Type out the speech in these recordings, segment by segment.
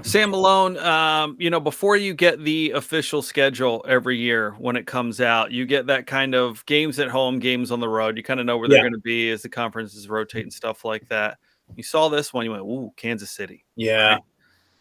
Sam Malone, before you get the official schedule every year when it comes out, you get that kind of games at home, games on the road. You kind of know where they're Yeah, going to be as the conferences rotate and stuff like that. You saw this one, you went, "Ooh, Kansas City," yeah. right?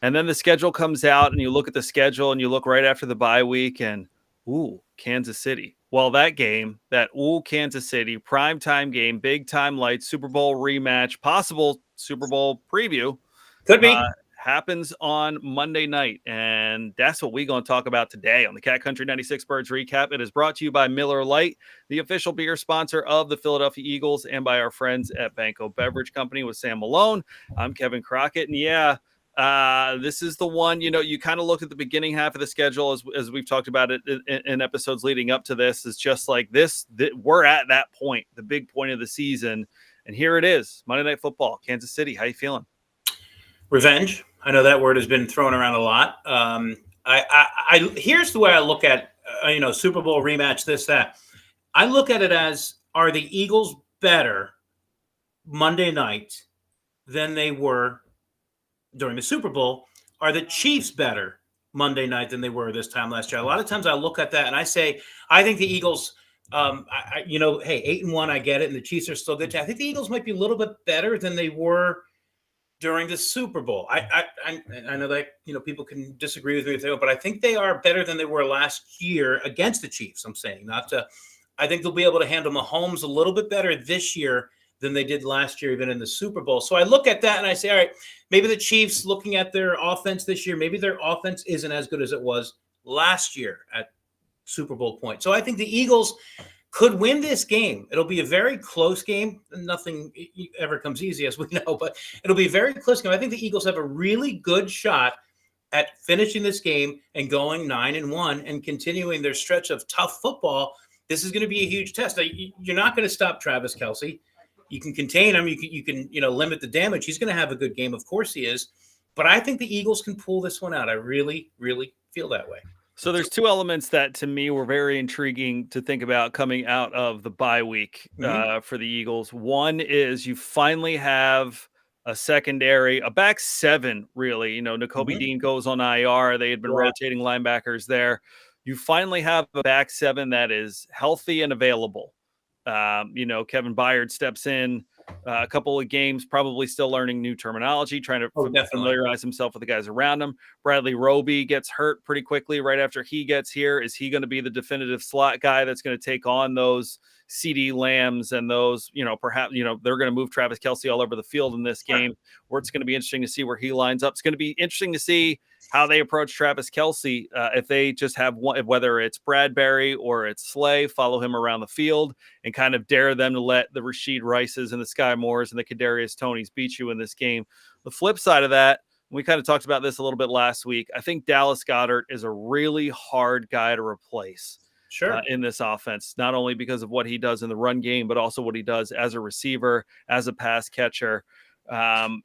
And then the schedule comes out, and you look at the schedule, and you look right after the bye week, and ooh, Kansas City. Well, that game, that Kansas City primetime game, big time lights, Super Bowl rematch, possible Super Bowl preview Could uh, be. happens on Monday night. And that's what we're going to talk about today on the Cat Country 96 Birds Recap. It is brought to you by Miller Lite, the official beer sponsor of the Philadelphia Eagles, and by our friends at Banko Beverage Company with Sam Malone. I'm Kevin Crockett. And yeah, this is the one, you kind of look at the beginning half of the schedule as we've talked about it in episodes leading up to this. Is just like this, we're at that point, the big point of the season. And here it is, Monday Night Football, Kansas City. How you feeling? Revenge. I know that word has been thrown around a lot. Here's the way I look at Super Bowl rematch, this that. I look at it as, are the Eagles better Monday night than they were during the Super Bowl? Are the Chiefs better Monday night than they were this time last year? A lot of times I look at that and I say, I think the Eagles, hey, 8-1, I get it, and the Chiefs are still good. I think the Eagles might be a little bit better than they were during the Super Bowl. I know that people can disagree with me if they will, but I think they are better than they were last year against the Chiefs. I'm saying not to. I think they'll be able to handle Mahomes a little bit better this year than they did last year, even in the Super Bowl. So I look at that and I say, all right, maybe the Chiefs, looking at their offense this year, maybe their offense isn't as good as it was last year at Super Bowl point. So I think the Eagles could win this game. It'll be a very close game. Nothing ever comes easy, as we know, but it'll be a very close game. I think the Eagles have a really good shot at finishing this game and going 9-1 and continuing their stretch of tough football. This is going to be a huge test. You're not going to stop Travis Kelce. You can contain him. You can limit the damage. He's going to have a good game. Of course he is. But I think the Eagles can pull this one out. I really, really feel that way. So there's two elements that to me were very intriguing to think about coming out of the bye week Mm-hmm. for the Eagles. One is you finally have a secondary, a back seven, really. Nakobe Mm-hmm. Dean goes on IR. They had been Yeah. rotating linebackers there. You finally have a back seven that is healthy and available. Kevin Byard steps in a couple of games, probably still learning new terminology, trying to Oh, definitely. familiarize himself with the guys around him. Bradley Roby gets hurt pretty quickly right after he gets here. Is he going to be the definitive slot guy that's going to take on those CD Lambs and those, perhaps, they're going to move Travis Kelce all over the field in this game, where it's going to be interesting to see where he lines up. It's going to be interesting to see how they approach Travis Kelce. If they just have one, whether it's Bradbury or it's Slay, follow him around the field and kind of dare them to let the Rashid Rices and the Sky Moores and the Kadarius Tonys beat you in this game. The flip side of that, we kind of talked about this a little bit last week. I think Dallas Goedert is a really hard guy to replace Sure. in this offense, not only because of what he does in the run game, but also what he does as a receiver, as a pass catcher.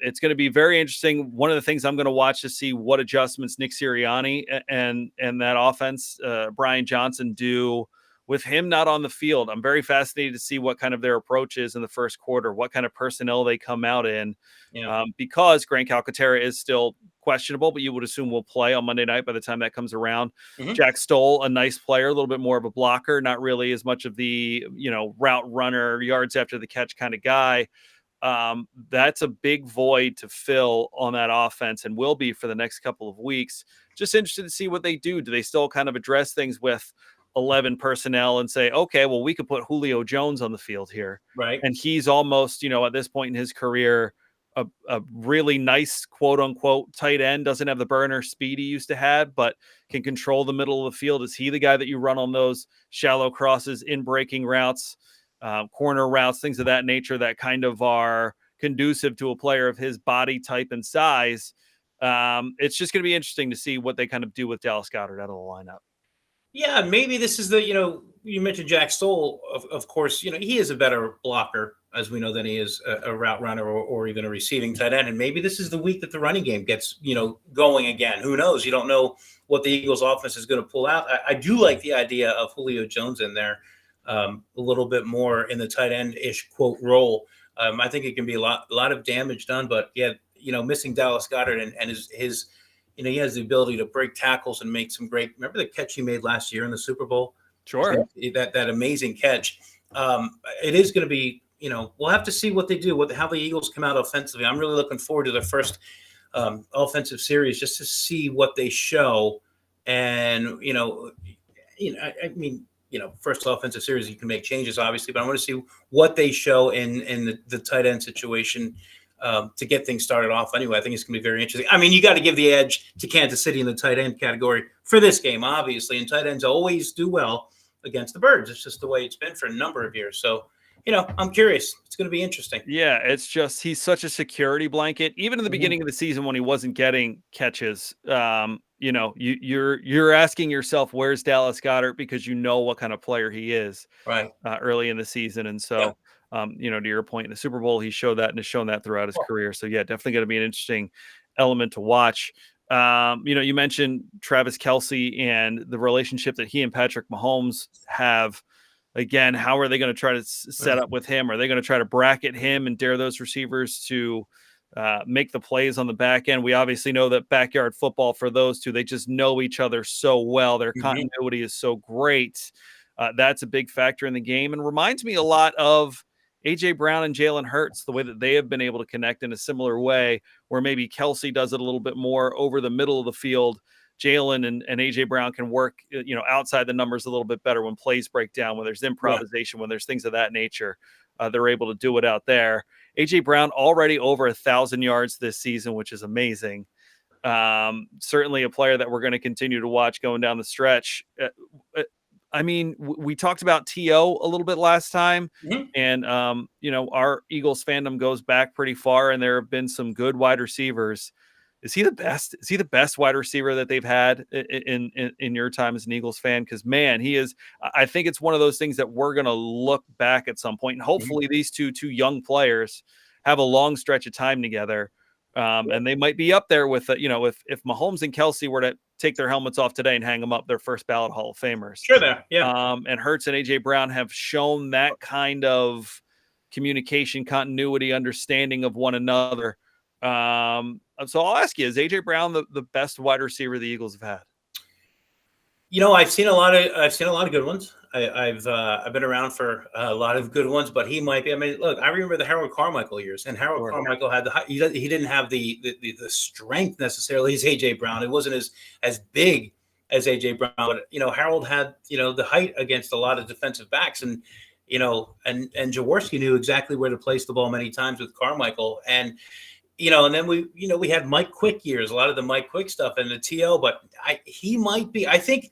It's going to be very interesting. One of the things I'm going to watch to see what adjustments Nick Sirianni and that offense, Brian Johnson, do with him not on the field. I'm very fascinated to see what kind of their approach is in the first quarter, what kind of personnel they come out in, Yeah. because Grant Calcaterra is still questionable, but you would assume will play on Monday night by the time that comes around. Mm-hmm. Jack Stoll, a nice player, a little bit more of a blocker, not really as much of the, route runner, yards after the catch kind of guy. That's a big void to fill on that offense and will be for the next couple of weeks. Just interested to see what they do. Do they still kind of address things with 11 personnel and say, okay, well, we could put Julio Jones on the field here. Right. And he's almost, at this point in his career, a really nice quote unquote tight end, doesn't have the burner speed he used to have, but can control the middle of the field. Is he the guy that you run on those shallow crosses, in breaking routes, corner routes, things of that nature that kind of are conducive to a player of his body type and size? It's just going to be interesting to see what they kind of do with Dallas Goedert out of the lineup. Yeah, maybe this is you mentioned Jack Stoll. Of course, he is a better blocker, as we know, than he is a route runner or even a receiving tight end. And maybe this is the week that the running game gets, going again. Who knows? You don't know what the Eagles offense is going to pull out. I do like the idea of Julio Jones in there, a little bit more in the tight end-ish quote role. I think it can be a lot of damage done, but yeah, missing Dallas Goedert and his he has the ability to break tackles and make some great. Remember the catch he made last year in the Super Bowl? Sure. That amazing catch. It is going to be, we'll have to see what they do, how the Eagles come out offensively. I'm really looking forward to their first offensive series just to see what they show. And I mean, first offensive series, you can make changes, obviously, but I want to see what they show in the tight end situation to get things started off. Anyway, I think it's going to be very interesting. I mean, you got to give the edge to Kansas City in the tight end category for this game, obviously, and tight ends always do well against the Birds. It's just the way it's been for a number of years. So, I'm curious. It's going to be interesting. Yeah, it's just he's such a security blanket. Even in the Mhm. beginning of the season when he wasn't getting catches, you're asking yourself, where's Dallas Goedert, because you know what kind of player he is Right. early in the season. And Yeah. so, to your point, in the Super Bowl, he showed that and has shown that throughout his Well, career. So yeah, definitely going to be an interesting element to watch. You mentioned Travis Kelsey and the relationship that he and Patrick Mahomes have. Again, how are they going to try to set up with him? Are they going to try to bracket him and dare those receivers to make the plays on the back end? We obviously know that backyard football for those two, they just know each other so well. Their mhm. continuity is so great. That's a big factor in the game and reminds me a lot of AJ Brown and Jalen Hurts, the way that they have been able to connect in a similar way, where maybe Kelsey does it a little bit more over the middle of the field. Jalen and AJ Brown can work, outside the numbers a little bit better when plays break down, when there's Yeah. improvisation, when there's things of that nature. They're able to do it out there. AJ Brown already over 1,000 yards this season, which is amazing. Certainly a player that we're going to continue to watch going down the stretch. I mean, we talked about T.O. a little bit last time, Mhm. and our Eagles fandom goes back pretty far, and there have been some good wide receivers. Is he the best? Is he the best wide receiver that they've had in your time as an Eagles fan? Because man, he is. I think it's one of those things that we're going to look back at some point, and Mhm. hopefully these two young players have a long stretch of time together, and they might be up there with if Mahomes and Kelsey were to take their helmets off today and hang them up, their first ballot Hall of Famers. Sure there. Yeah. And Hurts and AJ Brown have shown that kind of communication, continuity, understanding of one another. So I'll ask you: is AJ Brown the best wide receiver the Eagles have had? I've seen a lot of good ones. I've been around for a lot of good ones, but he might be. I mean, look, I remember the Harold Carmichael years, and Harold Sure. Carmichael had he didn't have the strength necessarily as AJ Brown. It wasn't as big as AJ Brown, but Harold had the height against a lot of defensive backs, and and Jaworski knew exactly where to place the ball many times with Carmichael, and then we had Mike Quick years, a lot of the Mike Quick stuff and the TL, but he might be. I think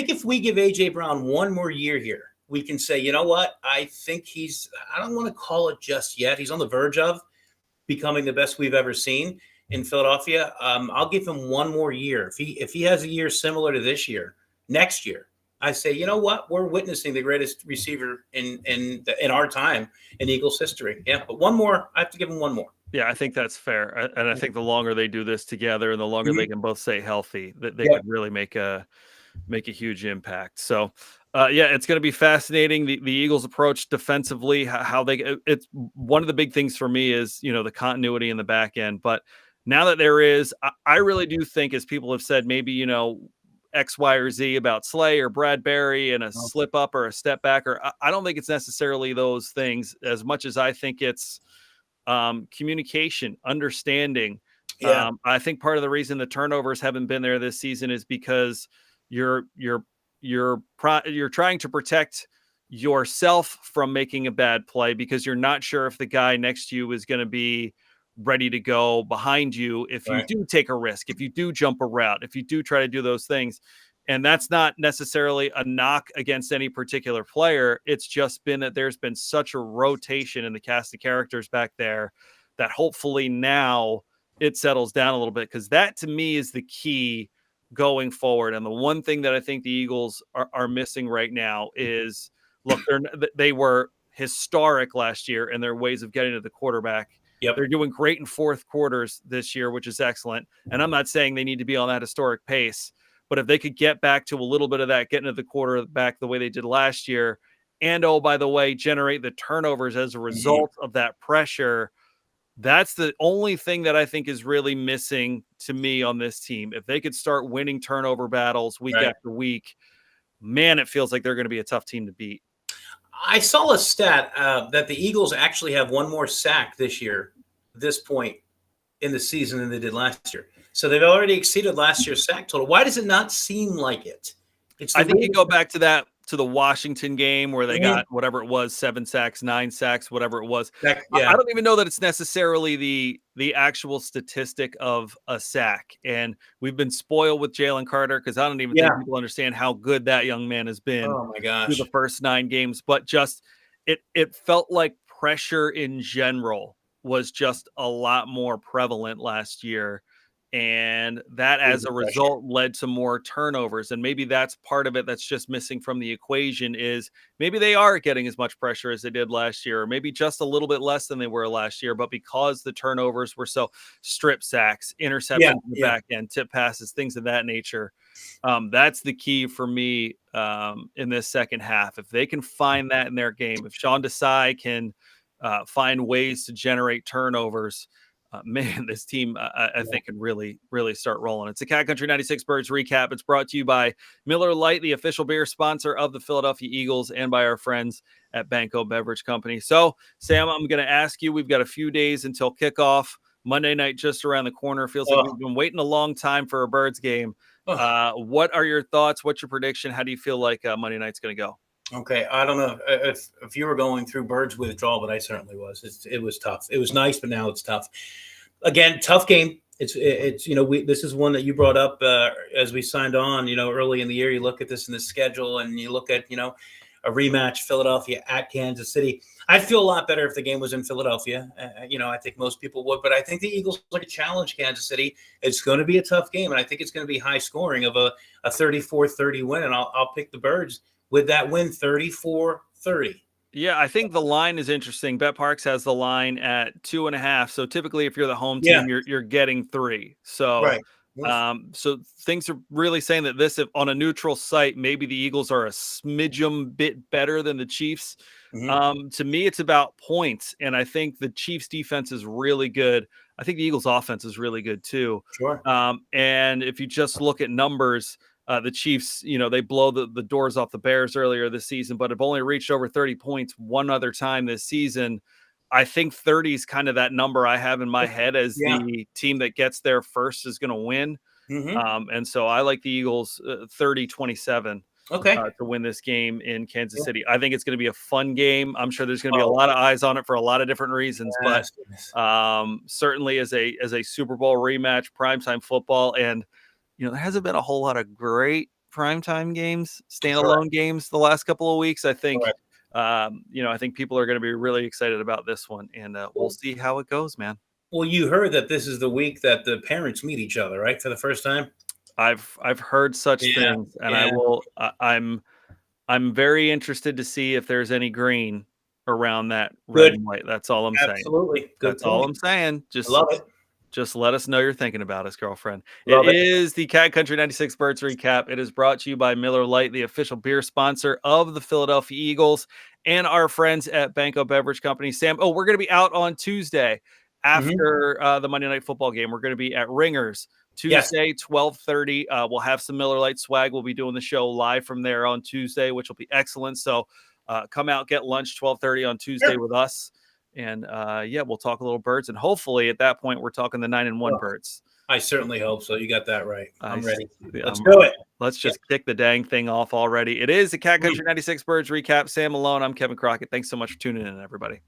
if we give AJ Brown one more year here, we can say, you know what? I think I don't want to call it just yet. He's on the verge of becoming the best we've ever seen in Philadelphia. I'll give him one more year. If he has a year similar to this year, next year, I say, you know what? We're witnessing the greatest receiver in our time in Eagles history. Yeah, but one more. I have to give him one more. Yeah, I think that's fair, and I think the longer they do this together, and the longer Mhm. they can both stay healthy, that they Yeah. could really make a huge impact. So, yeah, it's going to be fascinating. The Eagles' approach defensively, how they it's one of the big things for me is the continuity in the back end. But now that there is, I really do think, as people have said, maybe X, Y, or Z about Slay or Bradbury and a slip up or a step back, or I don't think it's necessarily those things as much as I think it's communication, understanding. Yeah. I think part of the reason the turnovers haven't been there this season is because you're you're you're trying to protect yourself from making a bad play because you're not sure if the guy next to you is going to be ready to go behind you if you Right. do take a risk, if you do jump a route, if you do try to do those things. And that's not necessarily a knock against any particular player. It's just been that there's been such a rotation in the cast of characters back there that hopefully now it settles down a little bit, because that to me is the key going forward. And the one thing that I think the Eagles are missing right now is, look, they were historic last year in their ways of getting to the quarterback. Yep. They're doing great in fourth quarters this year, which is excellent. And I'm not saying they need to be on that historic pace, but if they could get back to a little bit of that, getting to the quarterback the way they did last year, and oh, by the way, generate the turnovers as a Mhm. result of that pressure, That's the only thing that I think is really missing to me on this team. If they could start winning turnover battles week Right. after week, man, it feels like they're going to be a tough team to beat. I saw a stat that the Eagles actually have one more sack this year, this point in the season than they did last year. So they've already exceeded last year's sack total. Why does it not seem like it? It's I the think you Ravens. go back to the Washington game where they Mhm. got whatever it was, 7 sacks, 9 sacks, whatever it was. I Yeah. don't even know that it's necessarily the actual statistic of a sack, and we've been spoiled with Jalen Carter because I don't even think Yeah. people understand how good that young man has been Oh my through the gosh. first 9 games, but just it felt like pressure in general was just a lot more prevalent last year, and that as Crazy a pressure. result led to more turnovers, and maybe that's part of it that's just missing from the equation is maybe they are getting as much pressure as they did last year, or maybe just a little bit less than they were last year, but because the turnovers were so strip sacks, interceptions Yeah. in the Yeah. back end, tip passes, things of that nature, that's the key for me in this second half. If they can find that in their game, if Sean Desai can find ways to generate turnovers, man, this team I Yeah. think can really, really start rolling. It's a Cat Country 96 Birds recap. It's brought to you by Miller Lite, the official beer sponsor of the Philadelphia Eagles, and by our friends at Banko Beverage Company. So, Sam, I'm going to ask you. We've got a few days until kickoff. Monday night just around the corner. Feels like Oh, we've been waiting a long time for a Birds game. oh. What are your thoughts? What's your prediction? How do you feel like Monday night's going to go? Okay. I don't know if you were going through Bird's withdrawal, but I certainly was. It was tough. It was nice, but now it's tough. Again, tough game. It's this is one that you brought up as we signed on. Early in the year, you look at this in the schedule, and you look at a rematch, Philadelphia at Kansas City. I'd feel a lot better if the game was in Philadelphia. I think most people would, but I think the Eagles are going to challenge Kansas City. It's going to be a tough game, and I think it's going to be high scoring of a 34-30 win, and I'll pick the Birds with that win 34-30. Yeah, I think the line is interesting. Bet Parks has the line at 2.5. So typically, if you're the home Yeah, team, you're getting 3. So, right. Oof. so things are really saying that this, if on a neutral site, maybe the Eagles are a smidgen bit better than the Chiefs. Mhm. To me, it's about points, and I think the Chiefs' defense is really good. I think the Eagles' offense is really good too. Sure. And if you just look at numbers, the Chiefs, they blow the doors off the Bears earlier this season, but have only reached over 30 points one other time this season. I think 30 is kind of that number I have in my head as Yeah. the team that gets there first is going to win. Hmm. And so I like the Eagles 30-27 Okay. to win this game in Kansas Yeah. City. I think it's going to be a fun game. I'm sure there's going to be a Oh, lot of eyes on it for a lot of different reasons, but yes, goodness. certainly as a Super Bowl rematch, primetime football, and there hasn't been a whole lot of great primetime games, Correct. standalone games the last couple of weeks. Correct. I think people are going to be really excited about this one, and we'll Well, see how it goes, man. well, you heard that this is the week that the parents meet each other, right, for the first time. I've heard such Yeah. things, and I Yeah. will. I'm very interested to see if there's any green around that red Good. and white. That's all I'm saying. Absolutely. Good That's all point. I'm saying. I love it. Just let us know you're thinking about us, girlfriend. It Love it. is the Cat Country 96 Birds recap. It is brought to you by Miller Lite, the official beer sponsor of the Philadelphia Eagles, and our friends at Banko Beverage Company. Sam, we're going to be out on Tuesday Hmm. after the Monday Night Football game. We're going to be at Ringers Yes. Tuesday, 12:30. We'll have some Miller Lite swag. We'll be doing the show live from there on Tuesday, which will be excellent. So come out, get lunch 12:30 on Tuesday Sure. with us. And yeah, we'll talk a little Birds, and hopefully at that point we're talking the 9-1 Well, Birds. I certainly hope so. You got that right. I, I'm s- ready. yeah, Let's do it. let's Yep. just kick the dang thing off already. It is the Cat Mm. Country 96 Birds recap. Sam Malone, I'm Kevin Crockett. Thanks so much for tuning in, everybody.